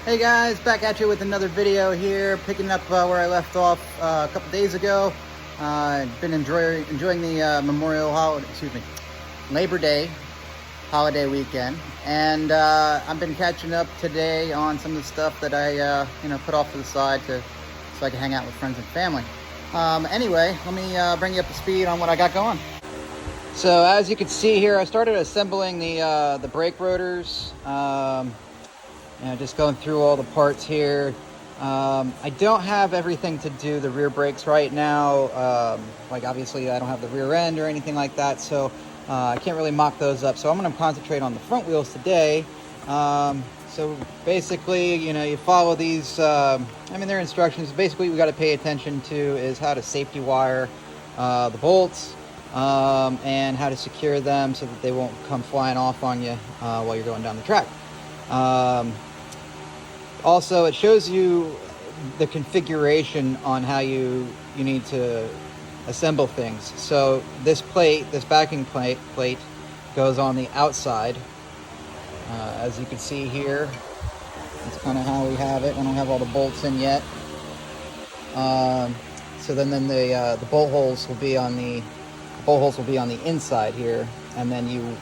Hey guys, back at you with another video here, picking up where I left off a couple days ago. I've been enjoying the Labor Day holiday weekend, and I've been catching up today on some of the stuff that I put off to the side so I can hang out with friends and family. Anyway, let me bring you up to speed on what I got going. So as you can see here, I started assembling the brake rotors. Just going through all the parts here. I don't have everything to do the rear brakes right now. Like obviously I don't have the rear end or anything like that, so I can't really mock those up. So I'm going to concentrate on the front wheels today. So basically, you follow these, their instructions. Basically, we got to pay attention to is how to safety wire the bolts and how to secure them so that they won't come flying off on you while you're going down the track. Also, it shows you the configuration on how you need to assemble things. So this backing plate goes on the outside. As you can see here, that's kind of how we have it. I don't have all the bolts in yet. So then the bolt holes will be on the inside here, and then you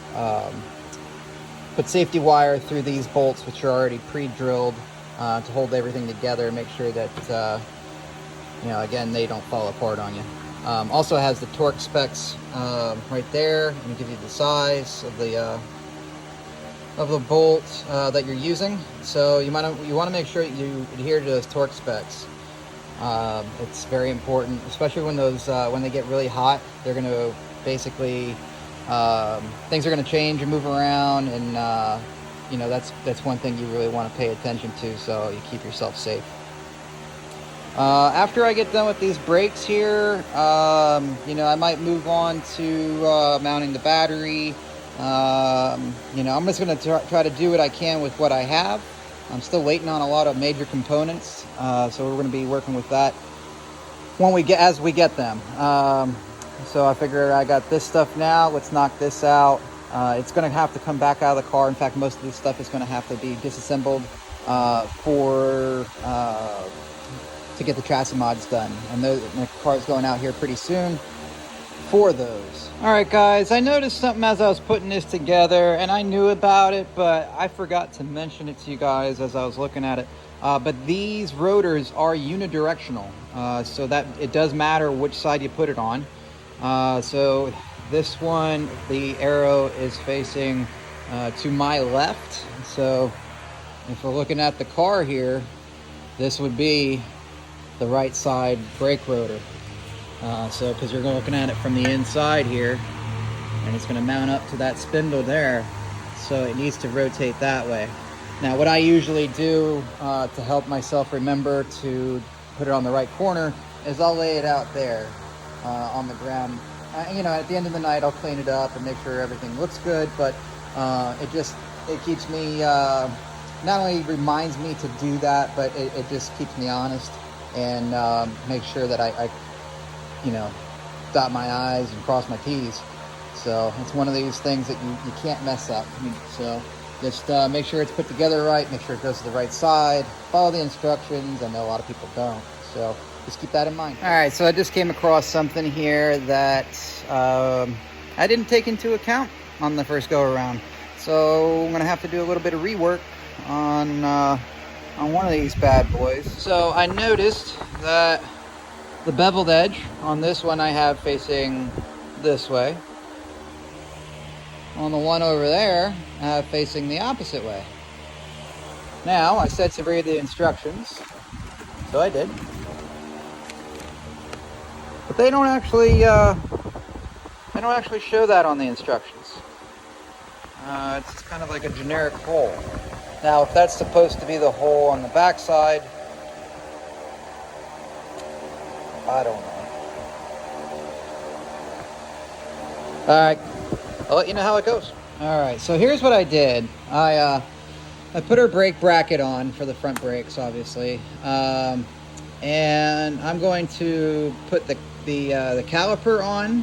put safety wire through these bolts, which are already pre-drilled to hold everything together. Make sure that again, they don't fall apart on you. Also has the torque specs right there, and give you the size of the bolt that you're using. So you want to make sure you adhere to those torque specs. It's very important, especially when they get really hot. They're going to basically things are going to change and move around, and that's one thing you really want to pay attention to, so you keep yourself safe. After I get done with these brakes here, I might move on to mounting the battery. I'm just going to try to do what I can with what I have. I'm still waiting on a lot of major components, so we're going to be working with that as we get them. So I figure I got this stuff now. Let's knock this out. It's going to have to come back out of the car. In fact, most of this stuff is going to have to be disassembled to get the chassis mods done. And the car's going out here pretty soon for those. All right, guys, I noticed something as I was putting this together, and I knew about it, but I forgot to mention it to you guys as I was looking at it. But these rotors are unidirectional, so that it does matter which side you put it on. So this one, the arrow is facing to my left. So if we're looking at the car here, this would be the right side brake rotor. So because you're looking at it from the inside here, and it's going to mount up to that spindle there, so it needs to rotate that way. Now what I usually do to help myself remember to put it on the right corner is I'll lay it out there on the ground. At the end of the night I'll clean it up and make sure everything looks good, but it keeps me, not only reminds me to do that, but it just keeps me honest and make sure that I dot my I's and cross my T's. So it's one of these things that you can't mess up. So just make sure it's put together right, make sure it goes to the right side, follow the instructions. I know a lot of people don't, so just keep that in mind. All right, so I just came across something here that I didn't take into account on the first go around. So I'm gonna have to do a little bit of rework on one of these bad boys. So I noticed that the beveled edge on this one I have facing this way. On the one over there, I have facing the opposite way. Now, I said to read the instructions, so I did. But they don't actually show that on the instructions. It's kind of like a generic hole. Now, if that's supposed to be the hole on the back side, I don't know. All right, I'll let you know how it goes. All right, so here's what I did. I put her brake bracket on for the front brakes, obviously, and I'm going to put the caliper on,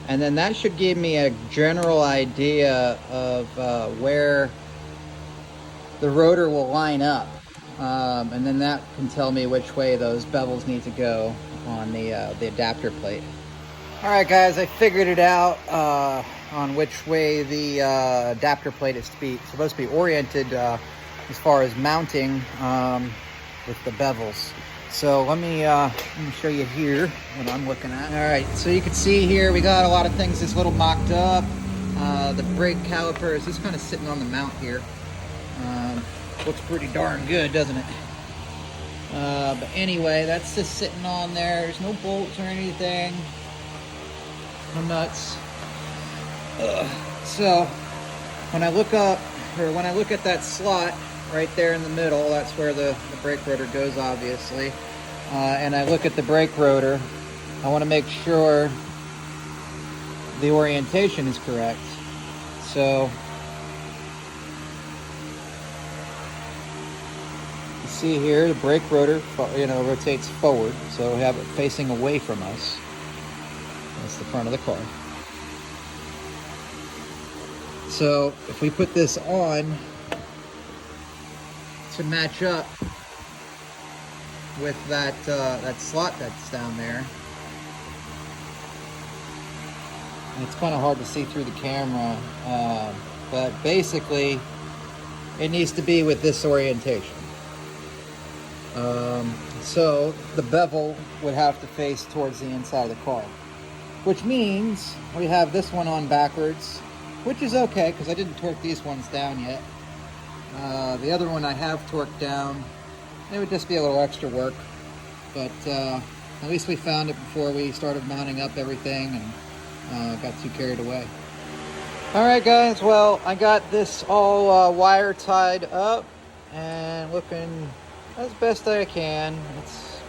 and then that should give me a general idea of where the rotor will line up. And then that can tell me which way those bevels need to go on the adapter plate. All right, guys, I figured it out on which way the adapter plate is supposed to be oriented as far as mounting with the bevels. So let me show you here what I'm looking at. All right, so you can see here we got a lot of things that's a little mocked up. The brake caliper is just kind of sitting on the mount here. Looks pretty darn good, doesn't it? But anyway, that's just sitting on there. There's no bolts or anything. No nuts. So when I look up, or when I look at that slot right there in the middle, that's where the brake rotor goes, obviously. And I look at the brake rotor, I want to make sure the orientation is correct. So you see here, the brake rotor, rotates forward, so we have it facing away from us. That's the front of the car. So if we put this on to match up with that slot that's down there, and it's kind of hard to see through the camera, but basically it needs to be with this orientation. So the bevel would have to face towards the inside of the car, which means we have this one on backwards, which is okay because I didn't torque these ones down yet. The other one I have torqued down. It would just be a little extra work, but at least we found it before we started mounting up everything and got too carried away. All right, guys, well, I got this all wire tied up and looking as best I can. It's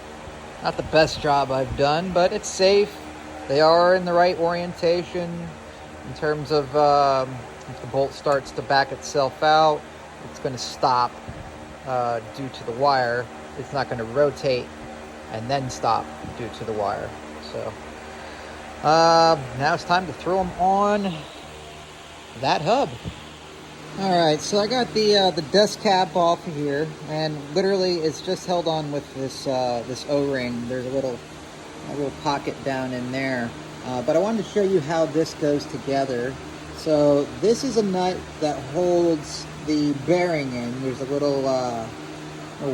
not the best job I've done, but it's safe. They are in the right orientation in terms of if the bolt starts to back itself out, it's going to stop due to the wire. It's not going to rotate and then stop due to the wire. So now it's time to throw them on that hub. All right, so I got the dust cap off of here, and literally it's just held on with this this O-ring. There's a little pocket down in there, but I wanted to show you how this goes together. So this is a nut that holds the bearing in. There's a little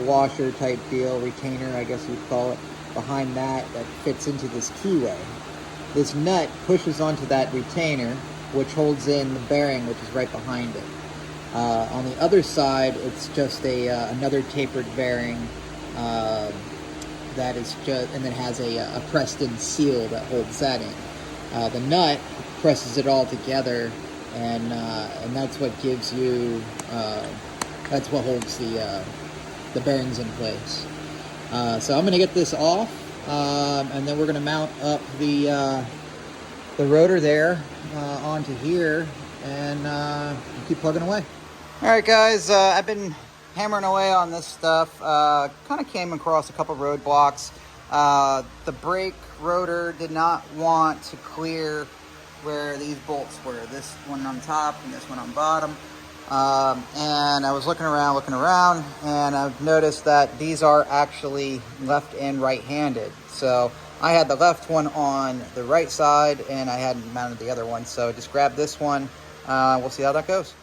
washer type deal, retainer I guess you'd call it, behind that fits into this keyway. This nut pushes onto that retainer, which holds in the bearing, which is right behind it. On the other side, it's just another tapered bearing that is just, and it has a pressed-in seal that holds that in. The nut presses it all together, and that's what gives you, that's what holds the bearings in place. So I'm going to get this off, and then we're going to mount up the rotor there onto here, and keep plugging away. All right, guys, I've been hammering away on this stuff. Kind of came across a couple roadblocks. The brake rotor did not want to clear where these bolts were. This one on top and this one on bottom. And I was looking around, and I've noticed that these are actually left and right-handed. So I had the left one on the right side, and I hadn't mounted the other one. So just grab this one. We'll see how that goes.